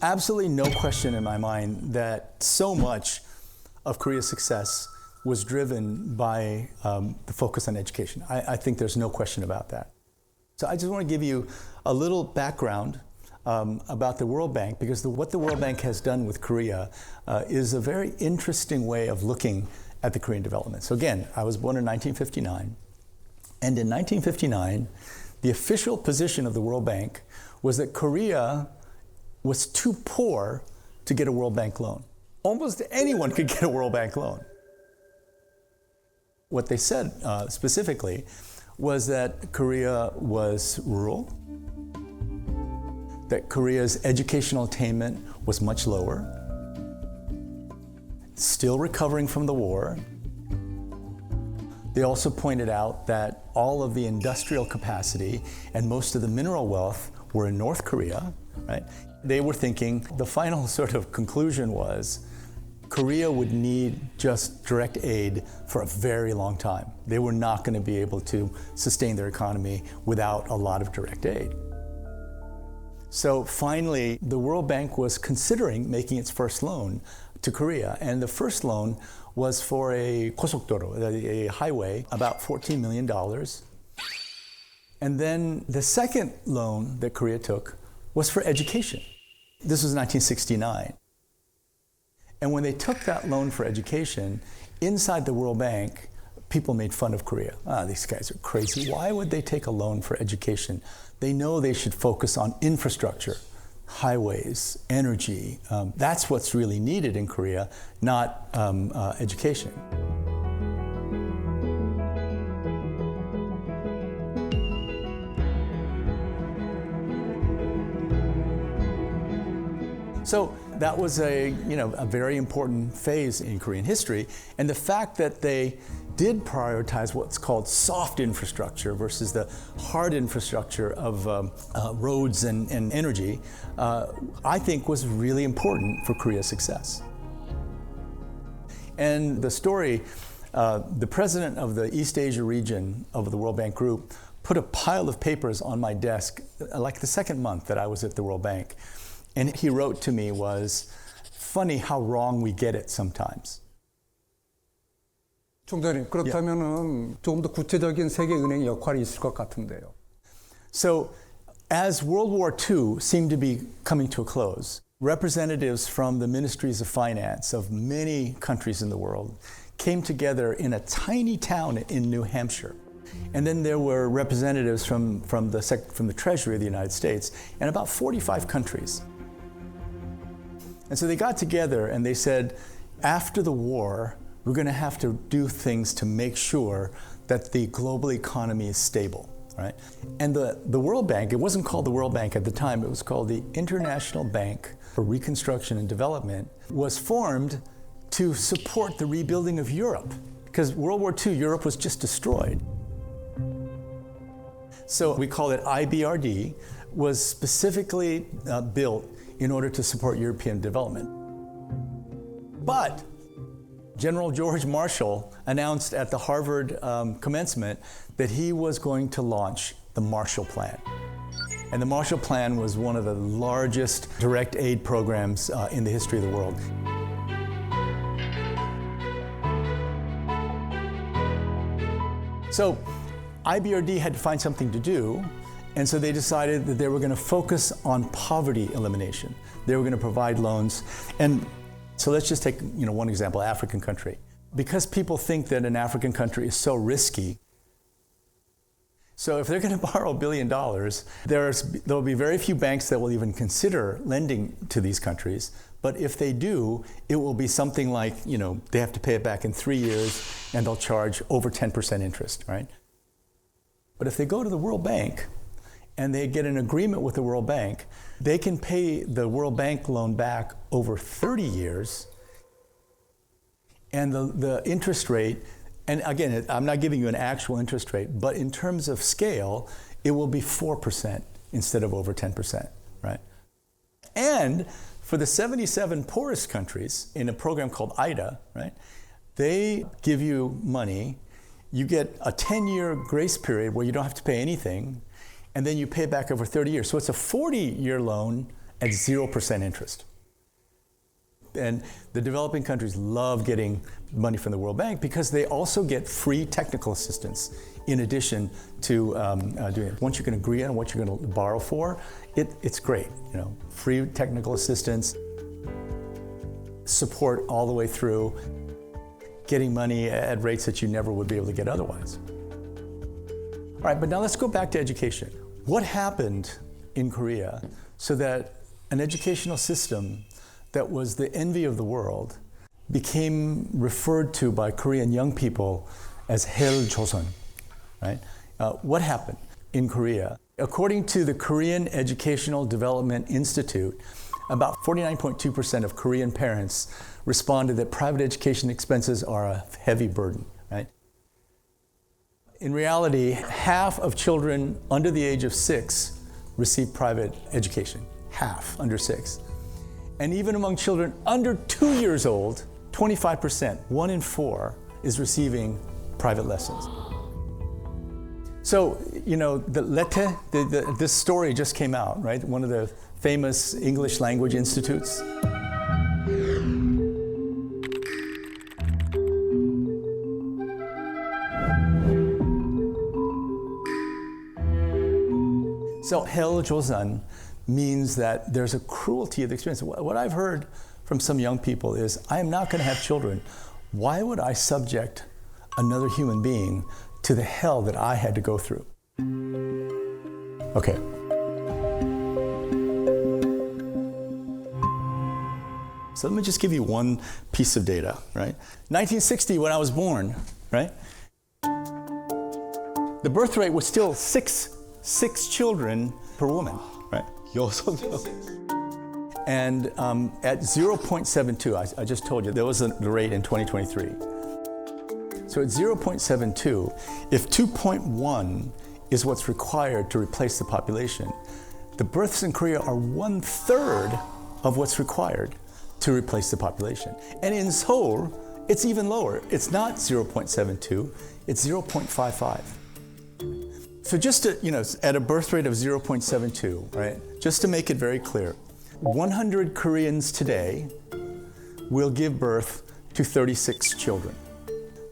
Absolutely no question in my mind that so much of Korea's success was driven by the focus on education. I think there's no question about that. So I just want to give you a little background about the World Bank, because what the World Bank has done with Korea is a very interesting way of looking at the Korean development. So again, I was born in 1959, and in 1959, the official position of the World Bank was that Korea was too poor to get a World Bank loan. Almost anyone could get a World Bank loan. What they said specifically was that Korea was rural, that Korea's educational attainment was much lower, still recovering from the war. They also pointed out that all of the industrial capacity and most of the mineral wealth were in North Korea, right? They were thinking the final sort of conclusion was Korea would need just direct aid for a very long time. They were not going to be able to sustain their economy without a lot of direct aid. So finally, the World Bank was considering making its first loan to Korea, and the first loan was for a 고속도로, a highway, about $14 million. And then the second loan that Korea took was for education. This was 1969. And when they took that loan for education, inside the World Bank, people made fun of Korea. These guys are crazy. Why would they take a loan for education? They know they should focus on infrastructure, highways, energy. That's what's really needed in Korea, not education. So that was a very important phase in Korean history, and the fact that they did prioritize what's called soft infrastructure versus the hard infrastructure of roads and energy, I think was really important for Korea's success. And the story, the president of the East Asia region of the World Bank Group put a pile of papers on my desk, like the second month that I was at the World Bank. And he wrote to me was, funny how wrong we get it sometimes. 총장님, 그렇다면은 조금 더 구체적인 세계은행의 역할이 있을 것 같은데요. So, as World War II seemed to be coming to a close, representatives from the ministries of finance of many countries in the world came together in a tiny town in New Hampshire. And then there were representatives from the Treasury of the United States and about 45 countries. And so they got together and they said, after the war, we're going to have to do things to make sure that the global economy is stable, right? And the World Bank, it wasn't called the World Bank at the time, it was called the International Bank for Reconstruction and Development, was formed to support the rebuilding of Europe. Because World War II, Europe was just destroyed. So we call it IBRD, was specifically built in order to support European development. But General George Marshall announced at the Harvard commencement that he was going to launch the Marshall Plan. And the Marshall Plan was one of the largest direct aid programs in the history of the world. So IBRD had to find something to do, and so they decided that they were going to focus on poverty elimination. They were going to provide loans. And so let's just take one example, African country. Because people think that an African country is so risky, so if they're going to borrow $1 billion, there'll be very few banks that will even consider lending to these countries. But if they do, it will be something like, they have to pay it back in 3 years and they'll charge over 10% interest, right? But if they go to the World Bank and they get an agreement with the World Bank, they can pay the World Bank loan back over 30 years, and the interest rate, and again, I'm not giving you an actual interest rate, but in terms of scale, it will be 4% instead of over 10%, right? And for the 77 poorest countries in a program called IDA, right, they give you money, you get a 10-year grace period where you don't have to pay anything, and then you pay it back over 30 years. So it's a 40-year loan at 0% interest. And the developing countries love getting money from the World Bank because they also get free technical assistance in addition to doing it. Once you can agree on what you're going to borrow for, it's great. You know, free technical assistance, support all the way through, getting money at rates that you never would be able to get otherwise. All right, but now let's go back to education. What happened in Korea so that an educational system that was the envy of the world became referred to by Korean young people as Hel Joseon, right? What happened in Korea? According to the Korean Educational Development Institute, about 49.2% of Korean parents responded that private education expenses are a heavy burden, right? In reality, half of children under the age of 6 receive private education, half under 6. And even among children under 2 years old, 25%, 1 in 4, is receiving private lessons. So, you know, this story just came out, right? One of the famous English language institutes. So, Hel Joseon means that there's a cruelty of the experience. What I've heard from some young people is, I am not going to have children. Why would I subject another human being to the hell that I had to go through? Okay. So let me just give you one piece of data, right? 1960, when I was born, right? The birth rate was still six children per woman, right? And at 0.72, I just told you, there was the rate in 2023. So at 0.72, if 2.1 is what's required to replace the population, the births in Korea are 1/3 of what's required to replace the population. And in Seoul, it's even lower. It's not 0.72, it's 0.55. So just to, you know, at a birth rate of 0.72, right? Just to make it very clear, 100 Koreans today will give birth to 36 children.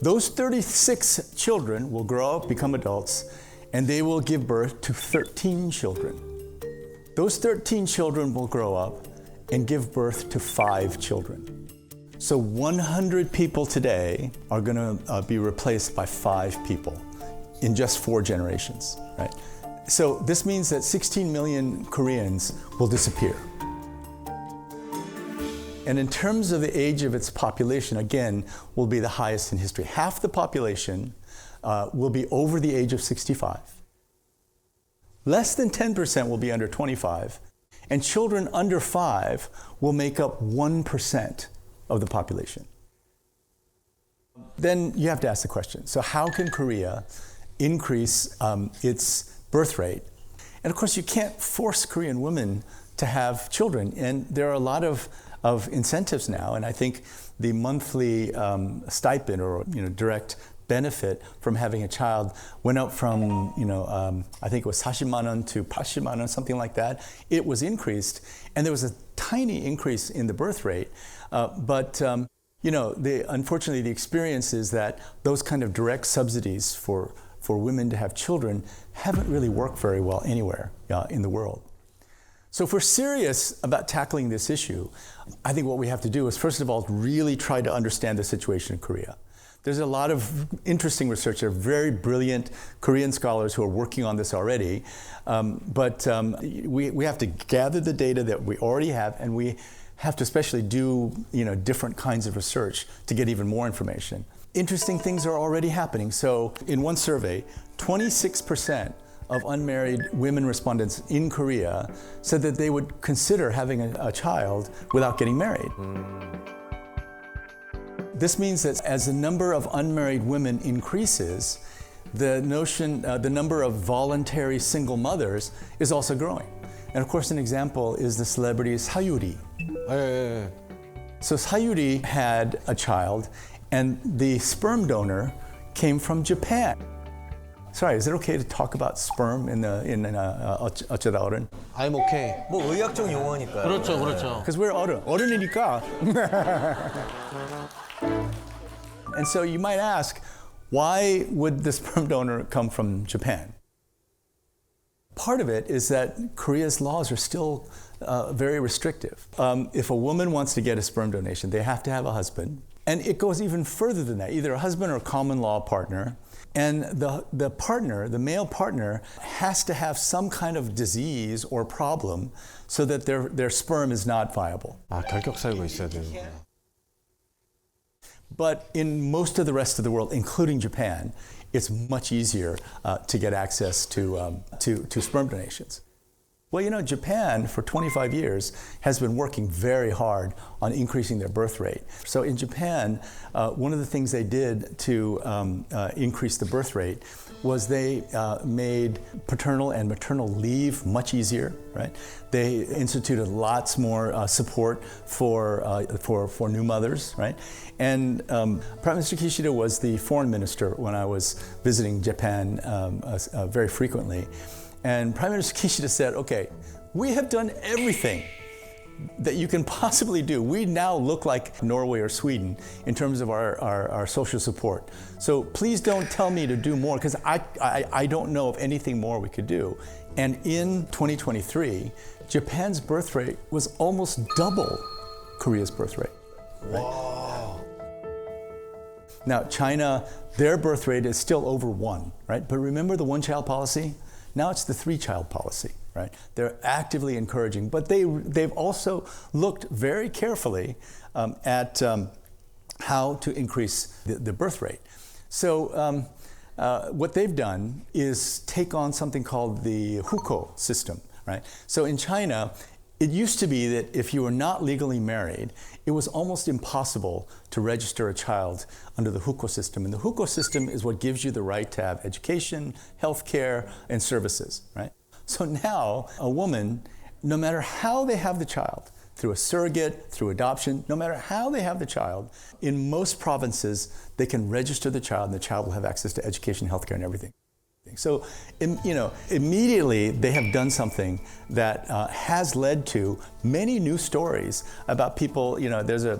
Those 36 children will grow up, become adults, and they will give birth to 13 children. Those 13 children will grow up and give birth to 5 children. So 100 people today are going to be replaced by 5 people in just 4 generations, right? So this means that 16 million Koreans will disappear. And in terms of the age of its population, again, will be the highest in history. Half the population will be over the age of 65. Less than 10% will be under 25. And children under 5 will make up 1% of the population. Then you have to ask the question, so how can Korea increase its birth rate? And of course, you can't force Korean women to have children. And there are a lot of incentives now. And I think the monthly stipend or direct benefit from having a child went up from I think it was 40만 원 to 80만 원, something like that. It was increased, and there was a tiny increase in the birth rate. But unfortunately, the experience is that those kind of direct subsidies for women to have children haven't really worked very well anywhere in the world. So if we're serious about tackling this issue, I think what we have to do is, first of all, really try to understand the situation in Korea. There's a lot of interesting research. There are very brilliant Korean scholars who are working on this already. But we have to gather the data that we already have, and we have to especially do different kinds of research to get even more information. Interesting things are already happening. So in one survey, 26% of unmarried women respondents in Korea said that they would consider having a child without getting married. This means that as the number of unmarried women increases, the number of voluntary single mothers is also growing. And of course, an example is the celebrity Sayuri. So Sayuri had a child, and the sperm donor came from Japan. Sorry, is it okay to talk about sperm in 어쩌다 어른? I'm okay. 뭐 의학적 용어니까요. 그렇죠, 그렇죠. Because we're 어른이니까. And so you might ask, why would the sperm donor come from Japan? Part of it is that Korea's laws are still very restrictive. If a woman wants to get a sperm donation, they have to have a husband. And it goes even further than that, either a husband or a common law partner. And the partner, the male partner, has to have some kind of disease or problem so that their sperm is not viable. 아, 결격 사유가 있어야 되는구나. But in most of the rest of the world, including Japan, it's much easier to get access to sperm donations. Well, you know, Japan for 25 years has been working very hard on increasing their birth rate. So in Japan, one of the things they did to increase the birth rate was they made paternal and maternal leave much easier, right? They instituted lots more support for new mothers, right? And Prime Minister Kishida was the foreign minister when I was visiting Japan very frequently. And Prime Minister Kishida said, okay, we have done everything that you can possibly do. We now look like Norway or Sweden in terms of our social support. So please don't tell me to do more, because I don't know of anything more we could do. And in 2023, Japan's birth rate was almost double Korea's birth rate. Right? Wow. Now, China, their birth rate is still over 1, right? But remember the one-child policy? Now it's the 3-child policy, right? They're actively encouraging, but they've also looked very carefully at how to increase the birth rate. So what they've done is take on something called the hukou system, right? So in China, it used to be that if you were not legally married, it was almost impossible to register a child under the hukou system. And the hukou system is what gives you the right to have education, health care, and services, right? So now a woman, no matter how they have the child, through a surrogate, through adoption, no matter how they have the child, in most provinces, they can register the child and the child will have access to education, health care, and everything. So, immediately they have done something that has led to many new stories about people. You know, there's a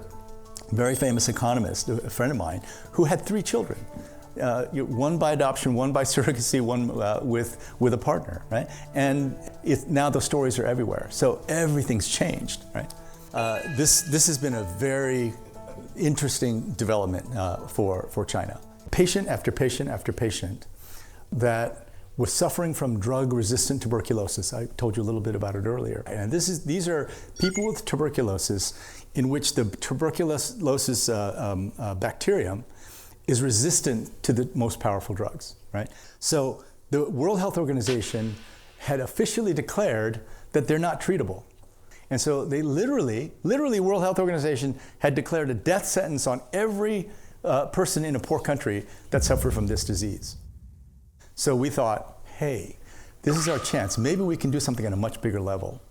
very famous economist, a friend of mine, who had 3 children, one by adoption, one by surrogacy, one with a partner, right? And now the stories are everywhere. So everything's changed, right? This has been a very interesting development for China. Patient after patient after patient that was suffering from drug-resistant tuberculosis. I told you a little bit about it earlier. And these are people with tuberculosis in which the tuberculosis bacterium is resistant to the most powerful drugs, right? So the World Health Organization had officially declared that they're not treatable. And so they literally, World Health Organization had declared a death sentence on every person in a poor country that suffered from this disease. So we thought, hey, this is our chance. Maybe we can do something on a much bigger level.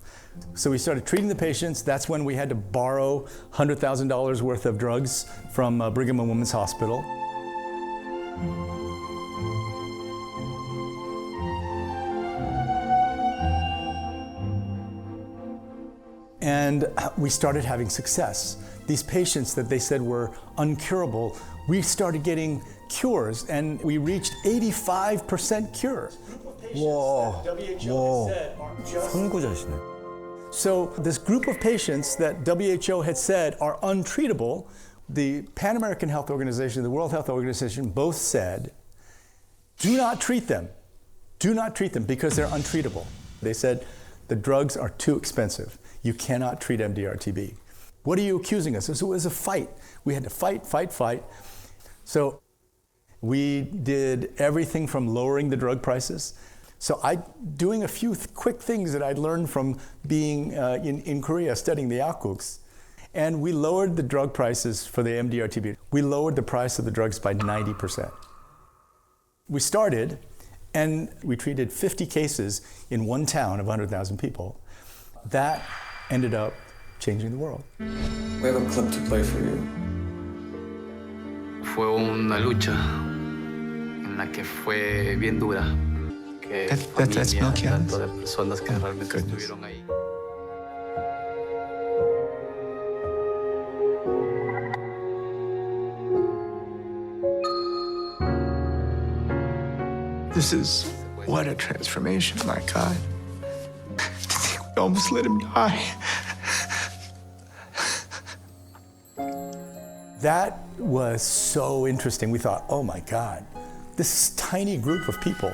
So we started treating the patients. That's when we had to borrow $100,000 worth of drugs from Brigham and Women's Hospital. And we started having success. These patients that they said were uncurable, we started getting cures, and we reached 85% cure. 와, 선구자시네. So this group of patients that WHO had said are untreatable, the Pan American Health Organization, the World Health Organization both said, do not treat them. Do not treat them because they're untreatable. They said the drugs are too expensive. You cannot treat MDR-TB. What are you accusing us of? So it was a fight. We had to fight. So we did everything from lowering the drug prices. So doing a few quick things that I'd learned from being in Korea studying the 약국s. And we lowered the drug prices for the MDR-TB. We lowered the price of the drugs by 90%. We started, and we treated 50 cases in one town of 100,000 people. That ended up changing the world. We have a clip to play for you. Fue una lucha en una que fue bien dura. Que That's familia, milk cans? tanto de personas que realmente estuvieron ahí. This is what a transformation, my God. To think we almost let him die. That was so interesting. We thought, oh my God, this tiny group of people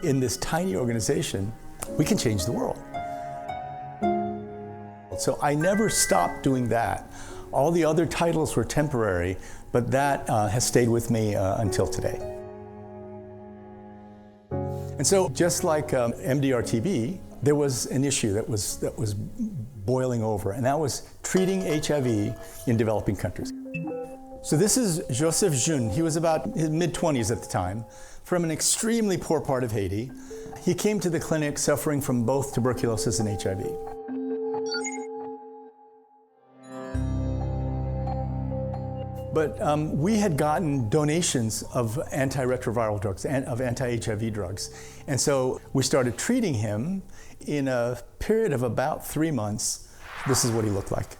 in this tiny organization, we can change the world. So I never stopped doing that. All the other titles were temporary, but that has stayed with me until today. And so just like MDR-TB, there was an issue that was boiling over, and that was treating HIV in developing countries. So this is Joseph Jeune. He was about his mid-20s at the time, from an extremely poor part of Haiti. He came to the clinic suffering from both tuberculosis and HIV. But we had gotten donations of antiretroviral drugs, of anti-HIV drugs. And so we started treating him. In a period of about 3 months, this is what he looked like.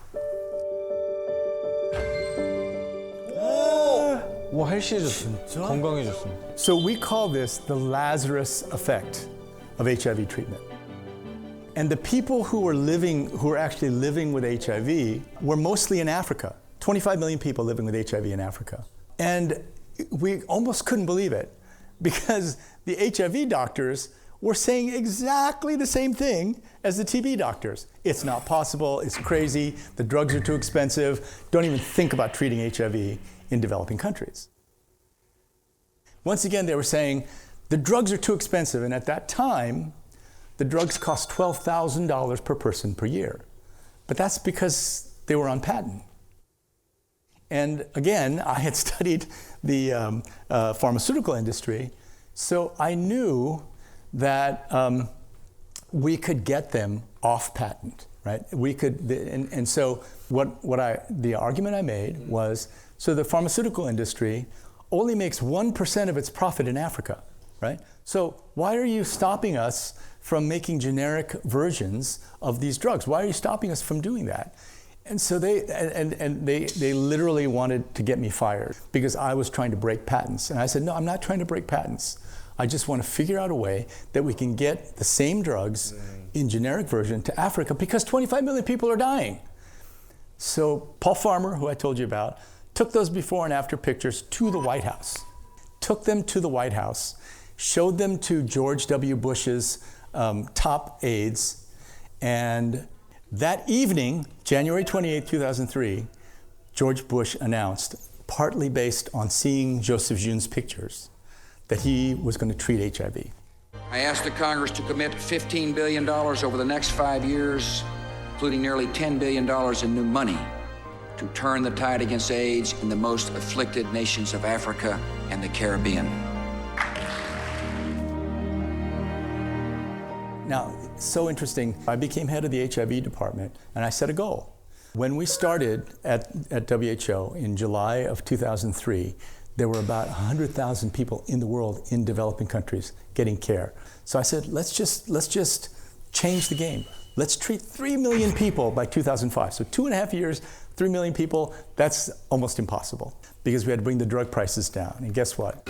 와, 헬시해졌어. 건강해졌어. So we call this the Lazarus effect of HIV treatment. And the people who were actually living with HIV were mostly in Africa. 25 million people living with HIV in Africa. And we almost couldn't believe it because the HIV doctors were saying exactly the same thing as the TB doctors. It's not possible, it's crazy, the drugs are too expensive, don't even think about treating HIV in developing countries. Once again, they were saying the drugs are too expensive, and at that time, the drugs cost $12,000 per person per year. But that's because they were on patent. And again, I had studied the pharmaceutical industry, so I knew that we could get them off patent, right? We could, and so the argument I made was, so the pharmaceutical industry only makes 1% of its profit in Africa, right? So why are you stopping us from making generic versions of these drugs? Why are you stopping us from doing that? And so they literally wanted to get me fired because I was trying to break patents. And I said, no, I'm not trying to break patents. I just want to figure out a way that we can get the same drugs in generic version to Africa because 25 million people are dying. So Paul Farmer, who I told you about, took those before and after pictures to the White House. Took them to the White House, showed them to George W. Bush's top aides, and that evening, January 28, 2003, George Bush announced, partly based on seeing Joseph Jeune's pictures, that he was going to treat HIV. I asked the Congress to commit $15 billion over the next 5 years, including nearly $10 billion in new money, to turn the tide against AIDS in the most afflicted nations of Africa and the Caribbean. Now, so interesting, I became head of the HIV department and I set a goal. When we started at WHO in July of 2003, there were about 100,000 people in the world in developing countries getting care. So I said, let's just change the game. Let's treat 3 million people by 2005. So 2.5 years, 3 million people, that's almost impossible because we had to bring the drug prices down. And guess what?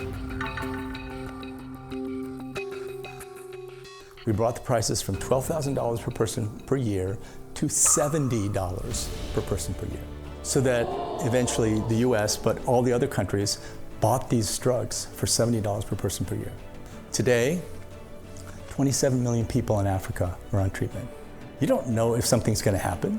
We brought the prices from $12,000 per person per year to $70 per person per year. So that eventually the US, but all the other countries, bought these drugs for $70 per person per year. Today, 27 million people in Africa are on treatment. You don't know if something's going to happen.